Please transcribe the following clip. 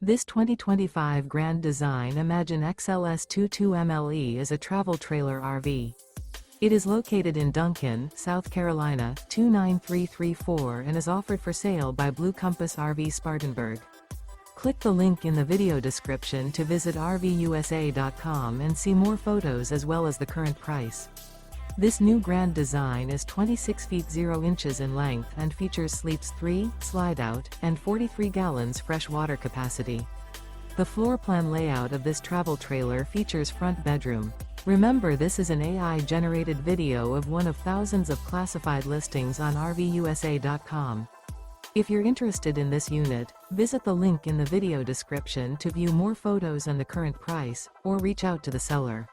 This 2025 Grand Design Imagine XLS 22MLE is a travel trailer RV. It is located in Duncan, South Carolina, 29334 and is offered for sale by Blue Compass RV Spartanburg. Click the link in the video description to visit RVUSA.com and see more photos as well as the current price. This new Grand Design is 26 feet 0 inches in length and features sleeps 3, Slideout, and 43 gallons fresh water capacity. The floor plan layout of this travel trailer features front bedroom. Remember, this is an AI-generated video of one of thousands of classified listings on RVUSA.com. If you're interested in this unit, visit the link in the video description to view more photos and the current price, or reach out to the seller.